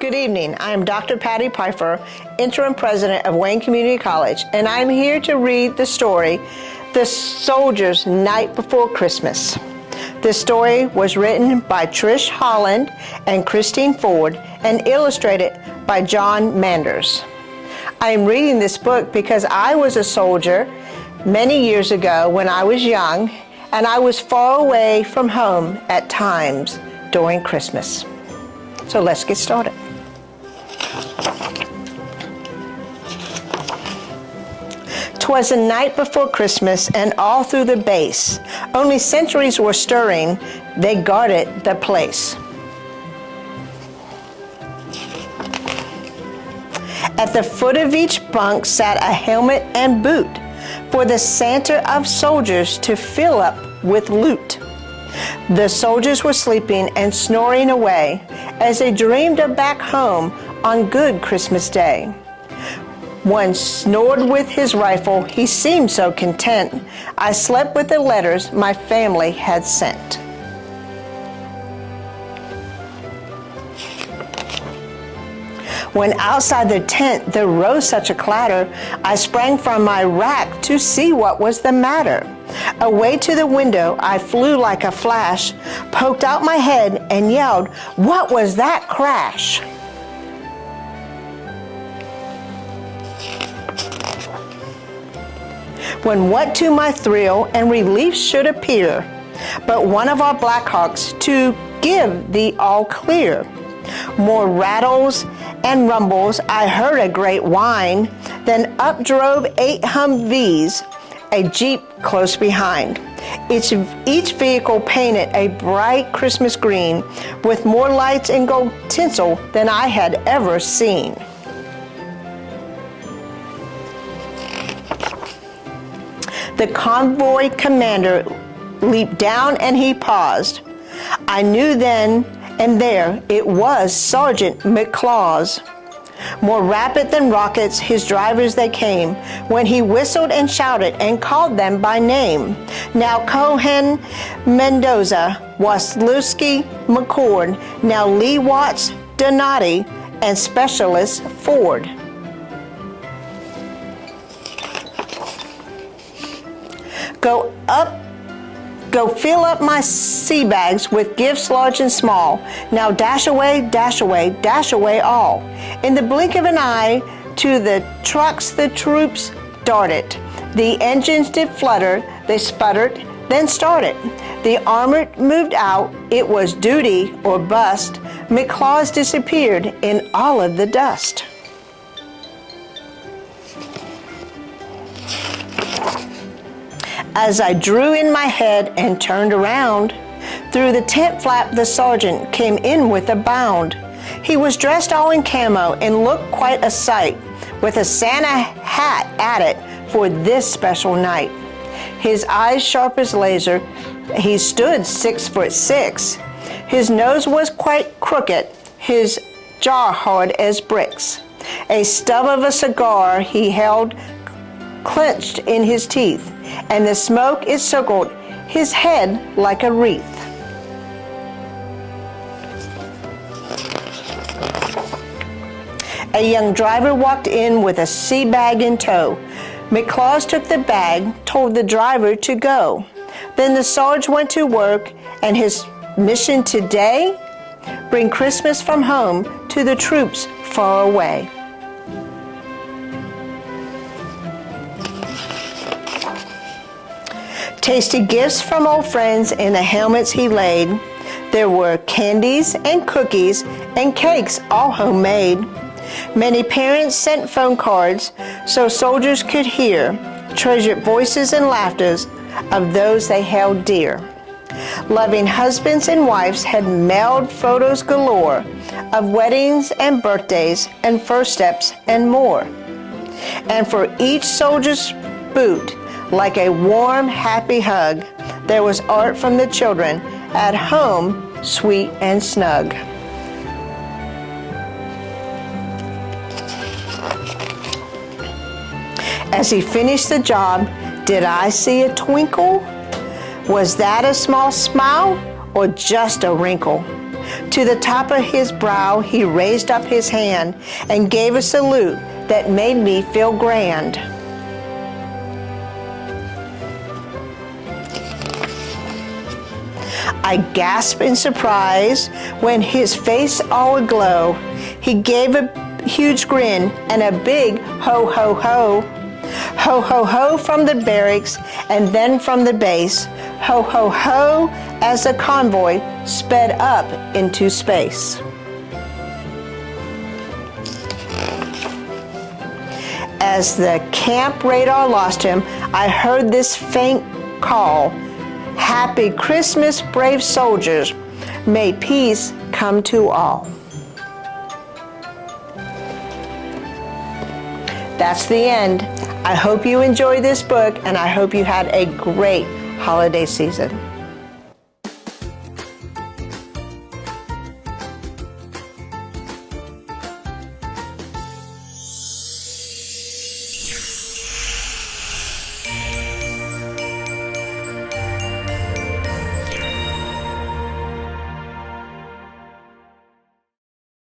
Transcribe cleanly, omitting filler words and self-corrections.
Good evening. I am Dr. Patty Pfieffer, Interim President of Wayne Community College, and I'm here to read the story, The Soldier's Night Before Christmas. This story was written by Trish Holland and Christine Ford and illustrated by John Manders. I am reading this book because I was a soldier many years ago when I was young, and I was far away from home at times during Christmas. So let's get started. 'Twas the night before Christmas, and all through the base, only sentries were stirring, they guarded the place. At the foot of each bunk sat a helmet and boot, for the Santa of soldiers to fill up with loot. The soldiers were sleeping and snoring away, as they dreamed of back home on good Christmas Day. One snored with his rifle, he seemed so content. I slept with the letters my family had sent. When outside the tent there rose such a clatter, I sprang from my rack to see what was the matter. Away to the window I flew like a flash, poked out my head and yelled, "What was that crash?" When what to my thrill and relief should appear, but one of our Blackhawks to give the all clear. More rattles and rumbles, I heard a great whine, then up drove 8 Humvees, a Jeep close behind. Each vehicle painted a bright Christmas green, with more lights and gold tinsel than I had ever seen. The convoy commander leaped down and he paused. I knew then and there it was Sergeant McClaws. More rapid than rockets his drivers they came, when he whistled and shouted and called them by name. Now Cohen, Mendoza, Waslewski, McCord, now Lee Watts, Donati, and Specialist Ford. Go fill up my sea bags with gifts large and small. Now dash away, dash away, dash away all. In the blink of an eye, to the trucks the troops darted. The engines did flutter, they sputtered, then started. The armored moved out, it was duty or bust. McClaws disappeared in all of the dust. As I drew in my head and turned around, through the tent flap the sergeant came in with a bound. He was dressed all in camo and looked quite a sight, with a Santa hat at it for this special night. His eyes sharp as laser, he stood 6'6". His nose was quite crooked, his jaw hard as bricks. A stub of a cigar he held clenched in his teeth, and the smoke it circled his head like a wreath. A young driver walked in with a sea bag in tow. McClaws took the bag, told the driver to go. Then the sergeant went to work, and his mission today? Bring Christmas from home to the troops far away. Tasty gifts from old friends in the helmets he laid. There were candies and cookies and cakes all homemade. Many parents sent phone cards so soldiers could hear treasured voices and laughters of those they held dear. Loving husbands and wives had mailed photos galore of weddings and birthdays and first steps and more. And for each soldier's boot, like a warm, happy hug, there was art from the children at home, sweet and snug. As he finished the job, did I see a twinkle? Was that a small smile or just a wrinkle? To the top of his brow he raised up his hand and gave a salute that made me feel grand. I gasped in surprise when his face all aglow. He gave a huge grin and a big ho ho ho. Ho ho ho from the barracks and then from the base. Ho ho ho as the convoy sped up into space. As the camp radar lost him, I heard this faint call. Happy Christmas, brave soldiers. May peace come to all. That's the end. I hope you enjoyed this book, and I hope you had a great holiday season.